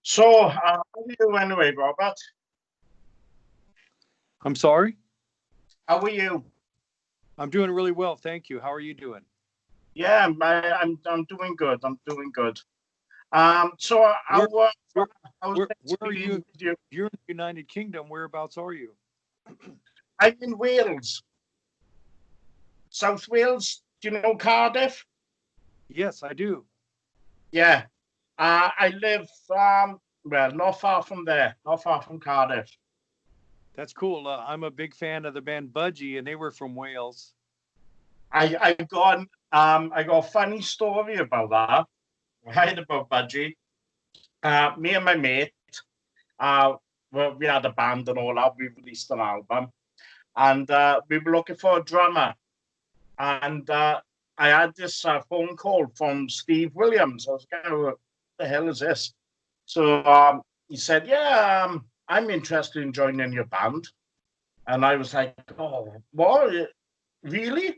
So, how are you anyway, Robert? I'm sorry. How are you? I'm doing really well, thank you. How are you doing? Yeah, I'm doing good. I'm doing good. So Where where how's where things are been you? with you? You're in the United Kingdom. Whereabouts are you? I'm in Wales, South Wales. Do you know Cardiff? Yes, I do. Yeah. I live well, not far from there, not far from Cardiff. That's cool. I'm a big fan of the band Budgie, and they were from Wales. I got a funny story about that. Right about Budgie. Me and my mate, uh, we had a band and all that. We released an album, and we were looking for a drummer. And I had this phone call from Steve Williams. I was kind of, what the hell is this? So he said, "Yeah, I'm interested in joining your band." And I was like, "Oh, what? Really?"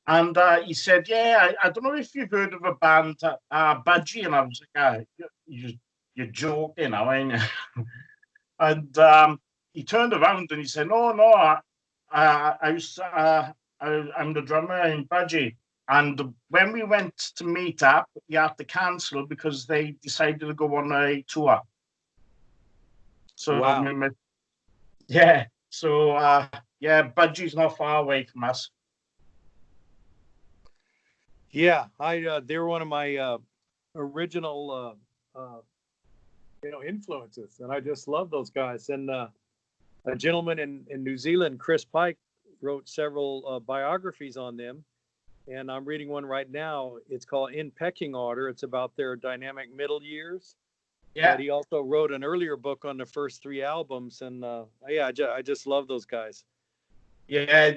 And he said, "Yeah, I don't know if you've heard of a band, Budgie." And I was like, you're joking now, ain't you?" And he turned around and he said, "No, no, I was, I'm the drummer in Budgie." And when we went to meet up, he had to cancel because they decided to go on a tour. So, Wow. yeah, so yeah, Budgie's not far away from us. Yeah, I they were one of my original influences, and I just love those guys. And a gentleman in New Zealand, Chris Pike, wrote several biographies on them, and I'm reading one right now. It's called In Pecking Order. It's about their dynamic middle years. But Yeah, he also wrote an earlier book on the first three albums, and yeah, I just love those guys. yeah,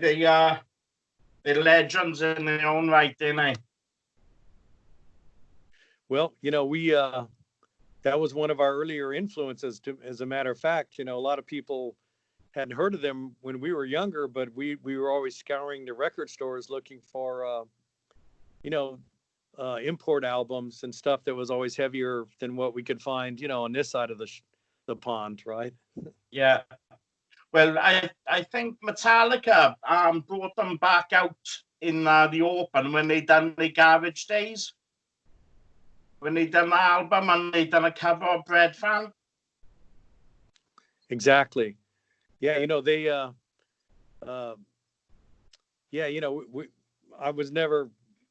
they're legends in their own right, aren't they? Well, we that was one of our earlier influences. As a matter of fact, a lot of people hadn't heard of them when we were younger, but we were always scouring the record stores looking for you know import albums and stuff that was always heavier than what we could find, on this side of the pond, right? Yeah. Well, I think Metallica brought them back out in the open when they done the Garage Days, when they done the album and they done a cover of Bread Fan. Exactly. Yeah, they uh yeah, I was never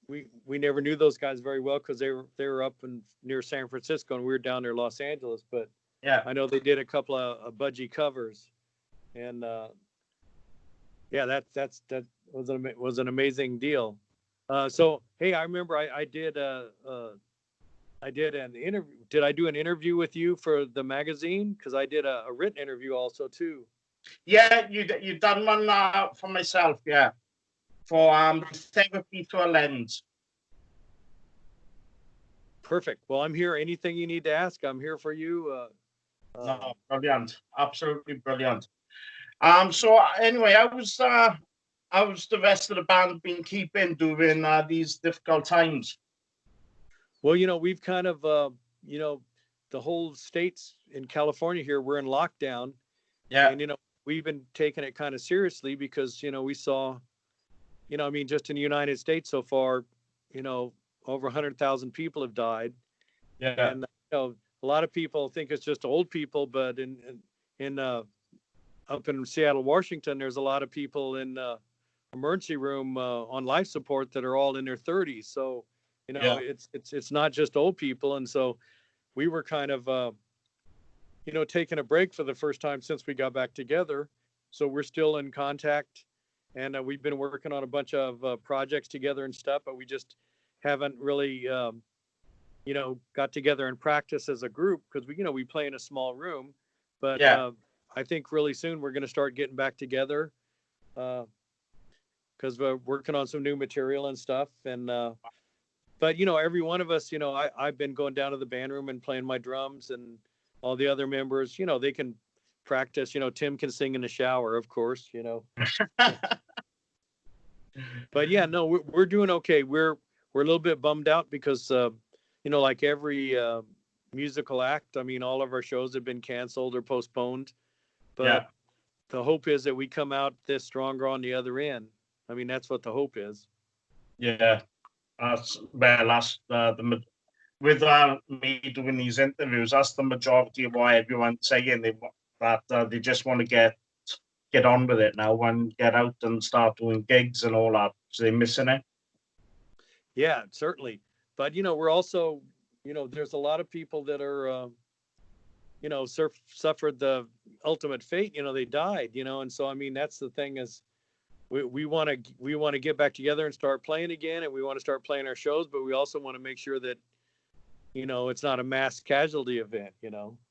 we never knew those guys very well because they were up in near San Francisco and we were down near Los Angeles, but Yeah, I know they did a couple of budgie covers, and yeah, that was an amazing deal. So hey, I remember I did an interview. Did I do an interview with you for the magazine? Because I did a written interview also too. yeah, you done one for myself, yeah, for therapy through a lens. Perfect. Well, I'm here. Anything you need to ask, I'm here for you. No, brilliant, absolutely brilliant. So anyway, I was the rest of the band been keeping during these difficult times. Well, we've kind of, the whole states in California here, we're in lockdown. Yeah, And, we've been taking it kind of seriously because, we saw, I mean, just in the United States so far, you know, over 100,000 people have died. yeah, And, a lot of people think it's just old people, but in up in Seattle, Washington, there's a lot of people in emergency room on life support that are all in their 30s. So, yeah, it's not just old people. And so we were kind of, taking a break for the first time since we got back together. So we're still in contact, and we've been working on a bunch of projects together and stuff, but we just haven't really, got together and practice as a group because we play in a small room. But yeah. I think really soon we're going to start getting back together because we're working on some new material and stuff. And but every one of us, I've been going down to the band room and playing my drums, and all the other members, they can practice. Tim can sing in the shower, of course. But yeah, no, we're doing okay. We're a little bit bummed out because like every musical act. I mean, all of our shows have been canceled or postponed, but Yeah, the hope is that we come out this stronger on the other end. I mean, that's what the hope is. yeah. With me doing these interviews, that's the majority of why everyone's saying that they just want to get on with it now and get out and start doing gigs and all that. So they're missing it. Yeah, certainly. But, we're also, there's a lot of people that are, suffered the ultimate fate. They died, and so, I mean, that's the thing is we want to get back together and start playing again. And we want to start playing our shows, but we also want to make sure that, it's not a mass casualty event,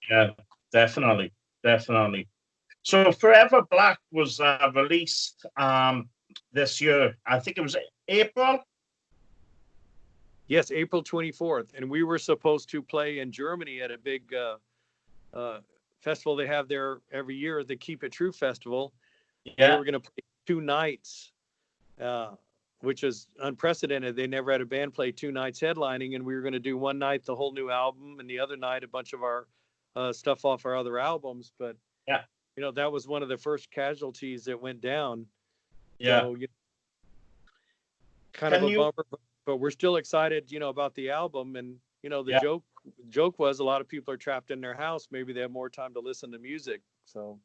Yeah, definitely, definitely. So Forever Black was released this year. I think it was April. Yes, April 24th. And we were supposed to play in Germany at a big festival they have there every year, the Keep It True Festival. Yeah. We were going to play 2 nights, which is unprecedented. They never had a band play 2 nights headlining, and we were going to do one night the whole new album, and the other night a bunch of our stuff off our other albums. But yeah, that was one of the first casualties that went down. Yeah. So, kind of a bummer, but we're still excited, about the album. And the joke was a lot of people are trapped in their house. Maybe they have more time to listen to music. So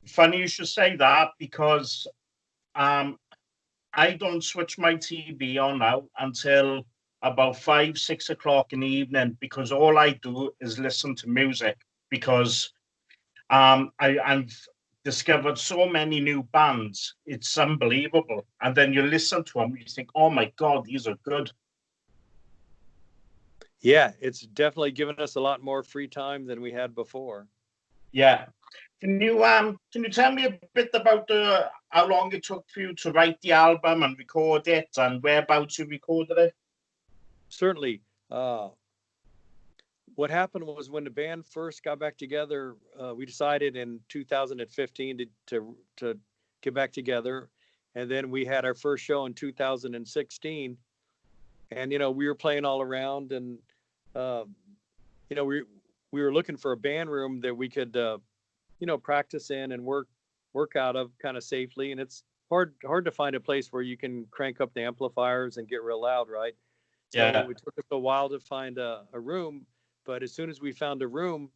funny you should say that, because I don't switch my TV on now until about 5, 6 o'clock in the evening, because all I do is listen to music, because I've discovered so many new bands. It's unbelievable. And then you listen to them, you think, oh my God, these are good. Yeah, it's definitely given us a lot more free time than we had before. Yeah. Can you tell me a bit about how long it took for you to write the album and record it, and whereabouts you recorded it? Certainly. What happened was, when the band first got back together, we decided in 2015 to get back together, and then we had our first show in 2016, and we were playing all around, and we were looking for a band room that we could practice in and work out of kind of safely. And it's hard to find a place where you can crank up the amplifiers and get real loud, right? So it took us a while to find a room, but as soon as we found a room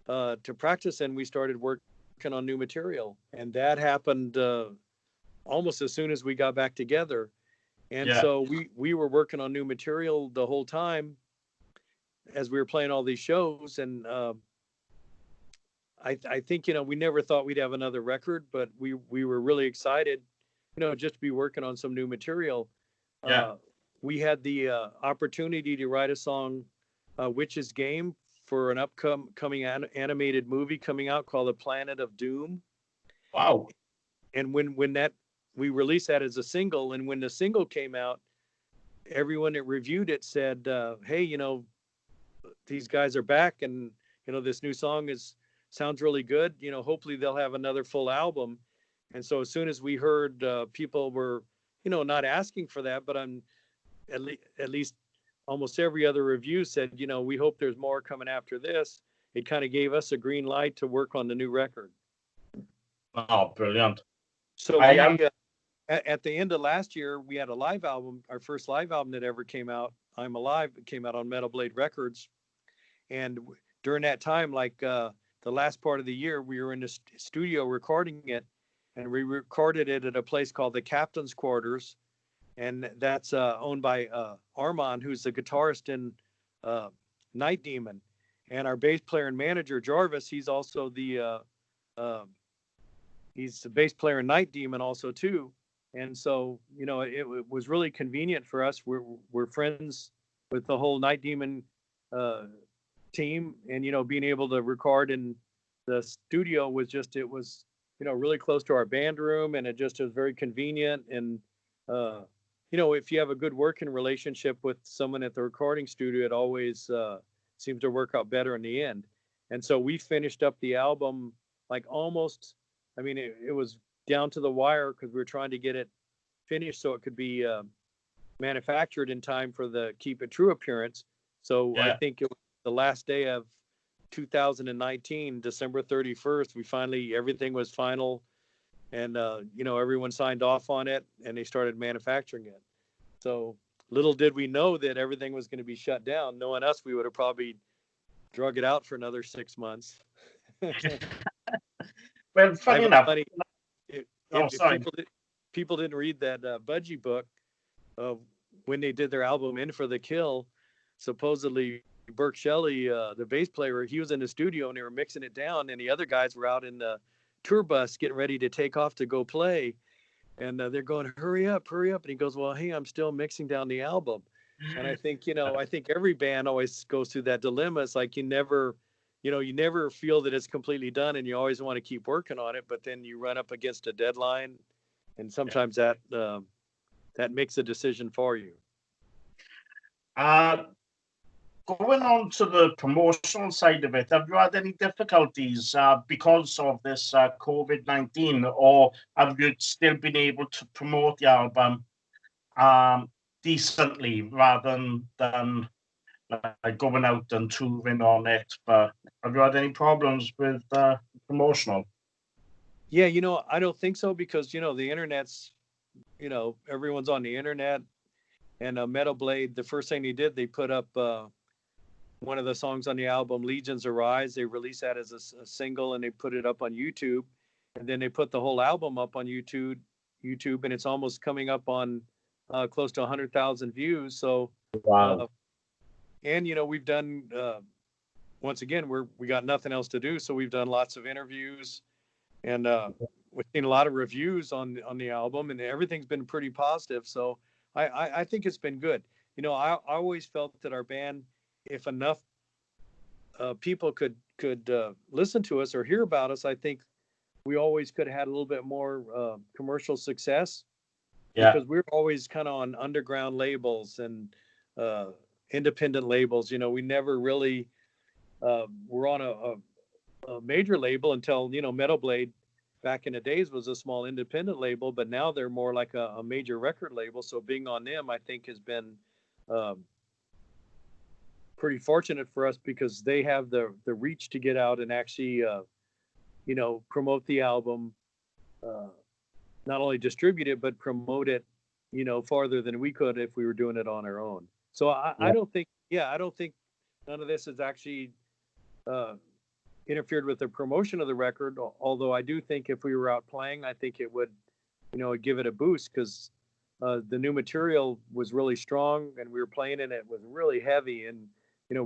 to practice in, we started working on new material, and that happened almost as soon as we got back together. And so we were working on new material the whole time as we were playing all these shows. And I think, we never thought we'd have another record, but we were really excited, just to be working on some new material. We had the opportunity to write a song, Witch's Game, for an upcoming animated movie coming out called The Planet of Doom. Wow. And when that, we released that as a single, and when the single came out, everyone that reviewed it said, hey, these guys are back, and, this new song sounds really good. Hopefully they'll have another full album. And so as soon as we heard people were, not asking for that, but at least almost every other review said, we hope there's more coming after this, it kind of gave us a green light to work on the new record. Oh, brilliant. So at the end of last year, we had a live album, our first live album that ever came out, I'm Alive. It came out on Metal Blade Records. And during that time, like the last part of the year, we were in the studio recording it, and we recorded it at a place called the Captain's Quarters. And that's owned by Armand, who's the guitarist in Night Demon. And our bass player and manager, Jarvis, he's also he's the bass player in Night Demon also too. And so, it was really convenient for us. We're friends with the whole Night Demon team, and, being able to record in the studio was really close to our band room, and it just was very convenient. And, if you have a good working relationship with someone at the recording studio, it always seems to work out better in the end. And so we finished up the album like almost, it was down to the wire, because we were trying to get it finished so it could be manufactured in time for the Keep It True appearance. So I think it was the last day of 2019, December 31st, everything was final, and everyone signed off on it, and they started manufacturing it. So little did we know that everything was going to be shut down. Knowing us, we would have probably drug it out for another 6 months. Well, funny enough. If people didn't read that Budgie book of when they did their album In for the Kill, supposedly Burke Shelley, the bass player, he was in the studio and they were mixing it down, and the other guys were out in the tour bus getting ready to take off to go play, and they're going, hurry up, and he goes, well, hey, I'm still mixing down the album. And I think every band always goes through that dilemma. It's like you never feel that it's completely done, and you always want to keep working on it, but then you run up against a deadline, and sometimes that makes a decision for you. Going on to the promotional side of it, have you had any difficulties because of this COVID-19, or have you still been able to promote the album decently rather than going out and touring on it? But have you had any problems with promotional? Yeah, I don't think so, because the internet's, everyone's on the internet, and Metal Blade, the first thing they put up one of the songs on the album, Legions Arise. They released that as a single, and they put it up on YouTube, and then they put the whole album up on YouTube, and it's almost coming up on close to 100,000 views. So wow. And we've done once again, we got nothing else to do, so we've done lots of interviews, and we've seen a lot of reviews on the album, and everything's been pretty positive. So I think it's been good. I always felt that our band, if enough people could listen to us or hear about us, I think we always could have had a little bit more commercial success. Yeah. Because we're always kind of on underground labels and independent labels. We never really were on a major label until, Metal Blade back in the days was a small independent label, but now they're more like a major record label. So being on them, I think, has been pretty fortunate for us, because they have the reach to get out and actually, promote the album, not only distribute it, but promote it, farther than we could if we were doing it on our own. So I don't think none of this has actually interfered with the promotion of the record. Although I do think if we were out playing, I think it would, give it a boost, because the new material was really strong, and we were playing, and it was really heavy, and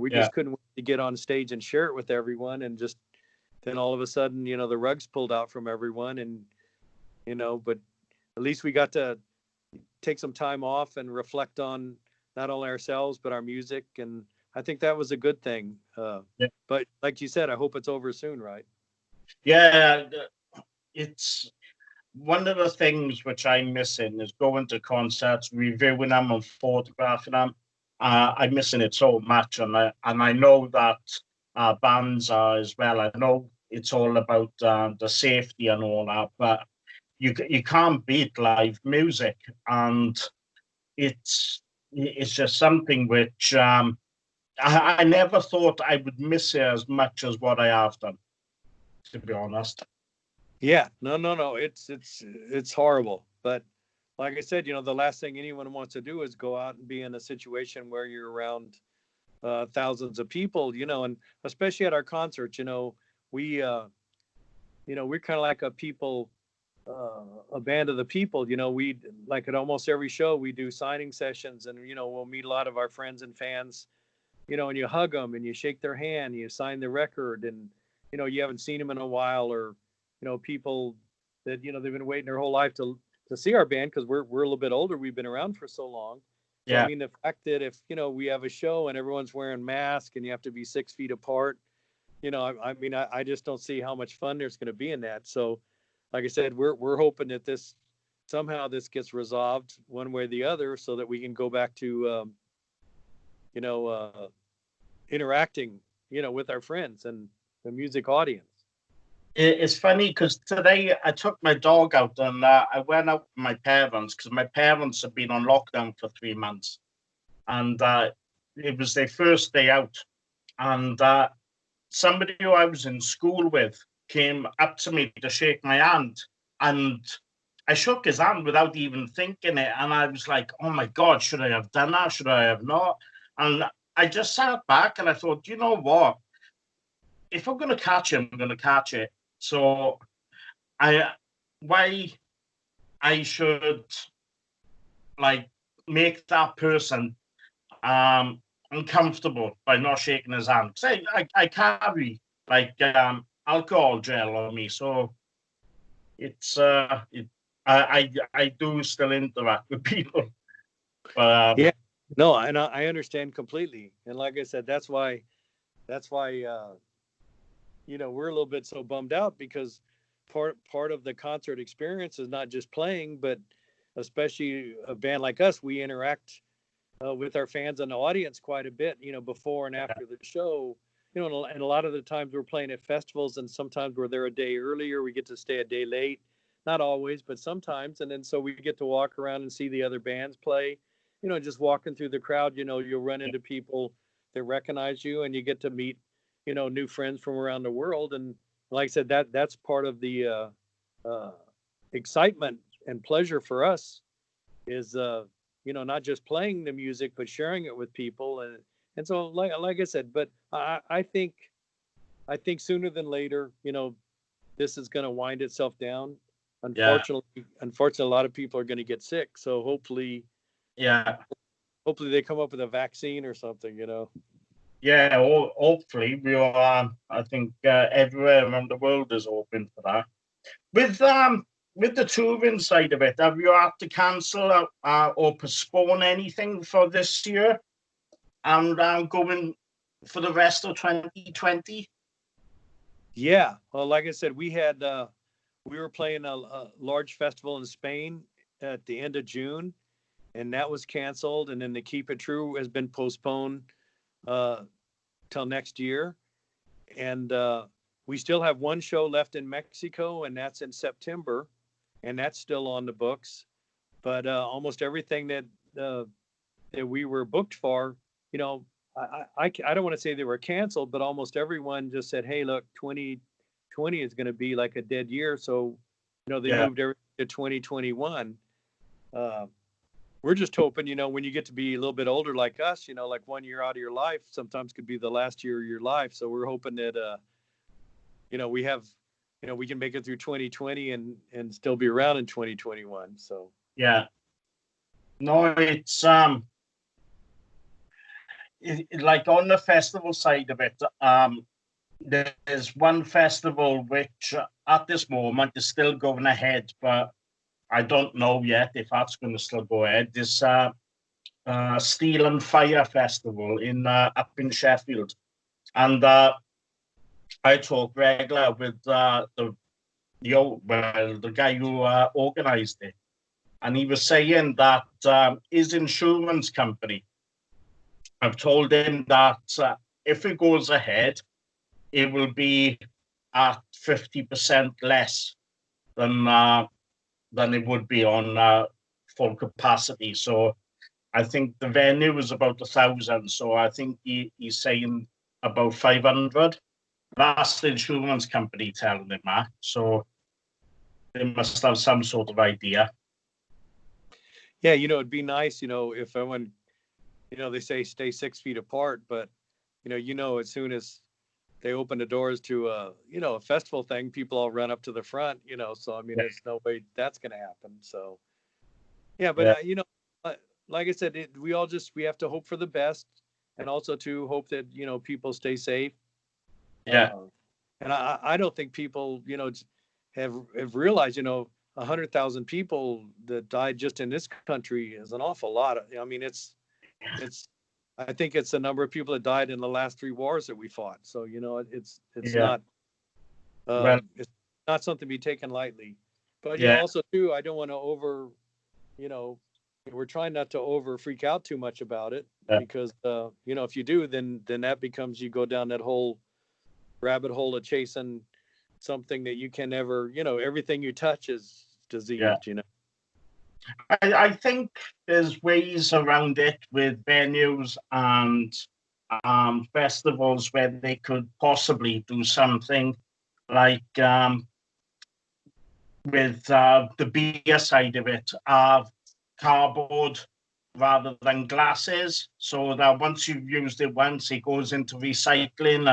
we just couldn't wait to get on stage and share it with everyone. And just then all of a sudden, the rug's pulled out from everyone, and but at least we got to take some time off and reflect on not only ourselves but our music, and I think that was a good thing. But like you said, I hope it's over soon, right? Yeah, it's one of the things which I'm missing is going to concerts, reviewing them and photographing them. I'm missing it so much, and I know that bands are as well. I know it's all about the safety and all that, but you can't beat live music, and it's just something which I never thought I would miss it as much as what I have done, to be honest. Yeah, no, it's horrible, but like I said, the last thing anyone wants to do is go out and be in a situation where you're around thousands of people, and especially at our concerts, we're kind of like a band of the people. We, like, at almost every show, we do signing sessions, and we'll meet a lot of our friends and fans, and you hug them and you shake their hand, you sign the record, and you haven't seen them in a while, or people that they've been waiting their whole life to see our band, because we're a little bit older. We've been around for so long. So, I mean, the fact that if we have a show and everyone's wearing masks and you have to be 6 feet apart, I just don't see how much fun there's going to be in that. So, like I said, we're hoping that this gets resolved one way or the other, so that we can go back to interacting with our friends and the music audience. It's funny, because today I took my dog out, and I went out with my parents, because my parents have been on lockdown for 3 months, and it was their first day out. and somebody who I was in school with came up to me to shake my hand, and I shook his hand without even thinking it, and I was like, "Oh my God, should I have done that? Should I have not?" And I just sat back and I thought, you know what? If I'm going to catch him, I'm going to catch it. So I, why I should like make that person uncomfortable by not shaking his hand. Because I carry like alcohol gel on me, so it's I do still interact with people. But Yeah, no, and I understand completely. And like I said, that's why we're a little bit so bummed out, because part of the concert experience is not just playing, but especially a band like us, we interact with our fans and the audience quite a bit, before and after the show. And a lot of the times we're playing at festivals, and sometimes we're there a day earlier. We get to stay a day late, not always, but sometimes. And then so we get to walk around and see the other bands play. Just walking through the crowd, you'll run into people that recognize you, and you get to meet, new friends from around the world. And like I said, that's part of the uh, excitement and pleasure for us is not just playing the music but sharing it with people. And so like I said, but I think sooner than later, this is going to wind itself down. yeah, Unfortunately, a lot of people are going to get sick, so yeah, hopefully they come up with a vaccine or something. yeah. Hopefully, we are. I think everywhere around the world is open for that. With the touring side of it, have you had to cancel or postpone anything for this year and going for the rest of 2020? Yeah, well, like I said, we were playing a large festival in Spain at the end of June, and that was canceled. And then the Keep It True has been postponed uh, till next year. And we still have one show left in Mexico, and that's in September, and that's still on the books. But almost everything that we were booked for, I don't want to say they were canceled, but almost everyone just said, "Hey, look, 2020 is going to be like a dead year," so they Yeah, moved everything to 2021. Uh, we're just hoping, when you get to be a little bit older like us, like 1 year out of your life sometimes could be the last year of your life. So we're hoping that we have, we can make it through 2020 and still be around in 2021. So yeah. No, it's like on the festival side of it. There's one festival which at this moment is still going ahead, but I don't know yet if that's going to still go ahead. This Steel and Fire Festival in up in Sheffield, and I talk regular with the guy who organised it, and he was saying that his insurance company have told him that if it goes ahead, it will be at 50% less than it would be on full capacity. So I think the venue was about 1,000. So I think he's saying about 500. That's the insurance company telling him that. So they must have some sort of idea. yeah, it'd be nice, if everyone, they say stay 6 feet apart, but as soon as they open the doors to a festival thing, people all run up to the front, so I mean, there's no way that's going to happen. So yeah, but Yeah, like I said, we have to hope for the best, and also to hope that people stay safe. yeah, And I don't think people have realized 100,000 people that died just in this country is an awful lot. I mean, it's I think it's the number of people that died in the last 3 wars that we fought. So it's yeah. not Well, it's not something to be taken lightly. But yeah, also too, I don't want to you know, we're trying not to over freak out too much about it, yeah, because if you do, then that becomes, you go down that whole rabbit hole of chasing something that you can never, everything you touch is yeah. diseased. I think there's ways around it with venues and festivals where they could possibly do something like with the beer side of it, cardboard rather than glasses, so that once you've used it once, it goes into recycling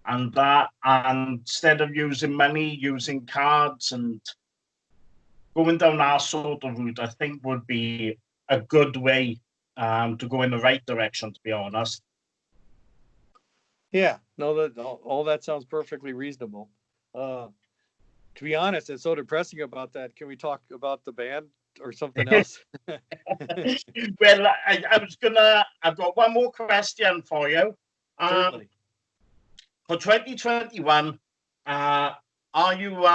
and that. And instead of using money, using cards and going down that sort of route, I think would be a good way to go in the right direction, to be honest. Yeah, no, that all that sounds perfectly reasonable. To be honest, it's so depressing about that. Can we talk about the band or something else? Well, I've got one more question for you. Certainly. For 2021, are you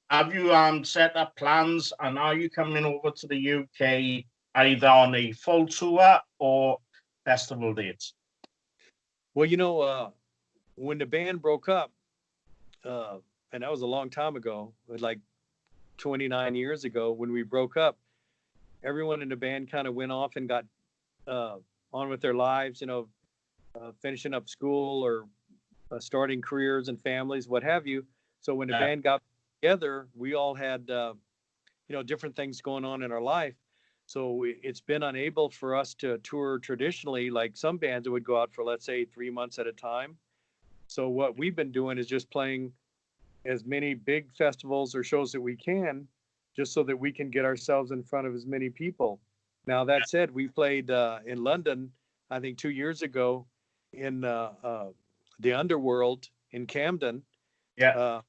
have you set up plans, and are you coming over to the UK either on a full tour or festival dates? Well, when the band broke up, and that was a long time ago, like 29 years ago when we broke up, everyone in the band kind of went off and got on with their lives, finishing up school or starting careers and families, what have you. So when the band got together, we all had, different things going on in our life. So it's been unable for us to tour traditionally, like some bands that would go out for, let's say, 3 months at a time. So what we've been doing is just playing as many big festivals or shows that we can, just so that we can get ourselves in front of as many people. Now, that said, we played in London, I think 2 years ago, in the Underworld in Camden. Yeah.